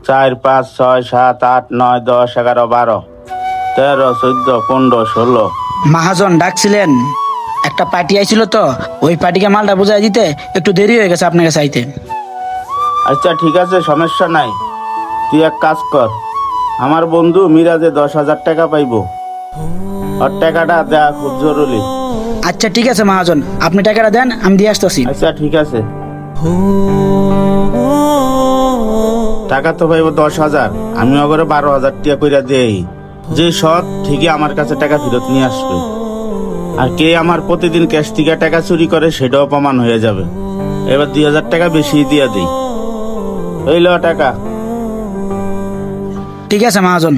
4 5 6 7 8 9 10 11 12 13 14 15 16। মহাজন ডাকছিলেন? একটা পার্টি আইছিল তো, ওই পার্টিকে মালটা বুঝাই দিতে একটু দেরি হয়ে গেছে আপনাকে চাইতে। আচ্ছা ঠিক আছে, সমস্যা নাই। তুই এক কাজ কর, আমার বন্ধু মিরাজে 10,000 টাকা পাইবো, ওর টাকাটা দেয়া খুব জরুরি। আচ্ছা ঠিক আছে মহাজন, আপনি টাকাটা দেন, আমি দিয়ে আসতেছি। আচ্ছা ঠিক আছে। টাকা তো পাইবো 10,000, আমি ওগরে 12,000 টাকা কইরা দেই। যে সৎ ঠিকই আমার কাছে টাকা ফেরত নিয়ে আসবে, আর কে আমার প্রতিদিন ক্যাশ থেকে টাকা চুরি করে সেটাও প্রমাণ হয়ে যাবে। এবার 2,000 টাকা বেশি দিয়া দিই। এই ল টাকা। ঠিক আছে মহাজন।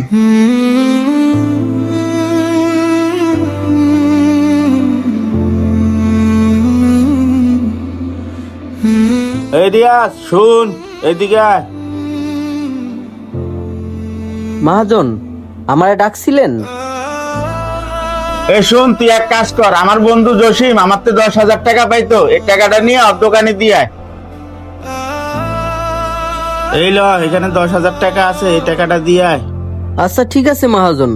এই রিয়াজ শুন, এইদিকে আয়। মহাজন, আমারে ডাকছিলেন? এই শুন, তুই এক কাজ কর, আমার বন্ধু জসিম আমার তো 10,000 টাকা পাইতো, এই টাকাটা নিয়ে ওর দোকানে দিয়ে আয়। এই ল, এখানে 10,000 টাকা আছে, এই টাকাটা দিয়ে আয়। আচ্ছা ঠিক আছে মহাজন।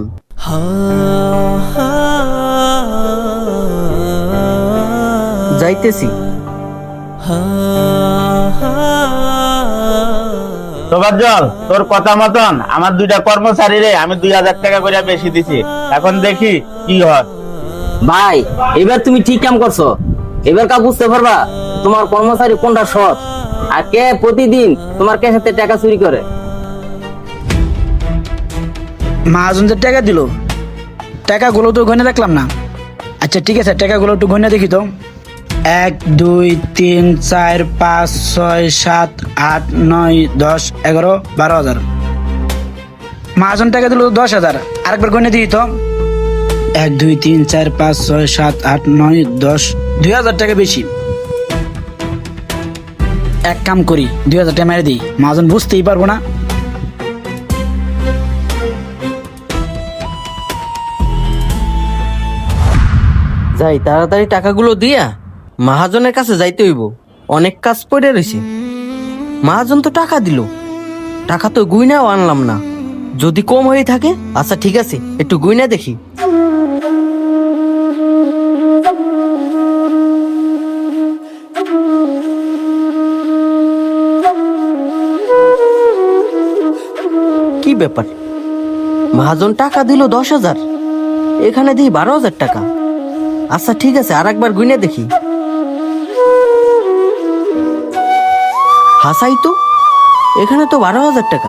যাইতেছি। তোবাজ্জল, তোর কথা মতন আমার 2টা কর্মচারী রে আমি 2,000 টাকা করে বেশি দিছি। এখন দেখি কি হয়। ভাই, এবার তুমি ঠিক কাম করছো। এবার কা বুঝতে পারবা তোমার কর্মচারী কোনটা সৎ আর কে প্রতিদিন তোমার কাছে টাকা চুরি করে। মহাজন যে টাকা দিল, টাকাগুলো তো গনে রাখলাম না। আচ্ছা ঠিক আছে, টাকাগুলো একটু গনে দেখি তো। 1 2 3 4 5 6 7 8 9 10 11 12,000। মহাজন টাকা দিল 10,000, আরেকবার গনে দিই তো। 1 2 3 4 5 6 7 8 9 10, 2,000 টাকা বেশি। এক কাম করি, 2,000 টাকা মেরে দিই, মহাজন বুঝতেই পারবো না। যাই তাড়াতাড়ি টাকাগুলো দিয়া মহাজনের কাছে যাইতে হইব, অনেক কাজ পড়ে রয়েছে। মহাজন তো টাকা দিল, টাকা তো গুইনাও আনলাম না। যদি কম হয়ে থাকে, আচ্ছা ঠিক আছে, একটু গুইনা দেখি। কি ব্যাপার, মহাজন টাকা দিল 10,000, এখানে দিই 12,000 টাকা। আচ্ছা ঠিক আছে, আর একবার গুইনা দেখি। হাসাই তো, এখানে তো 12,000 টাকা।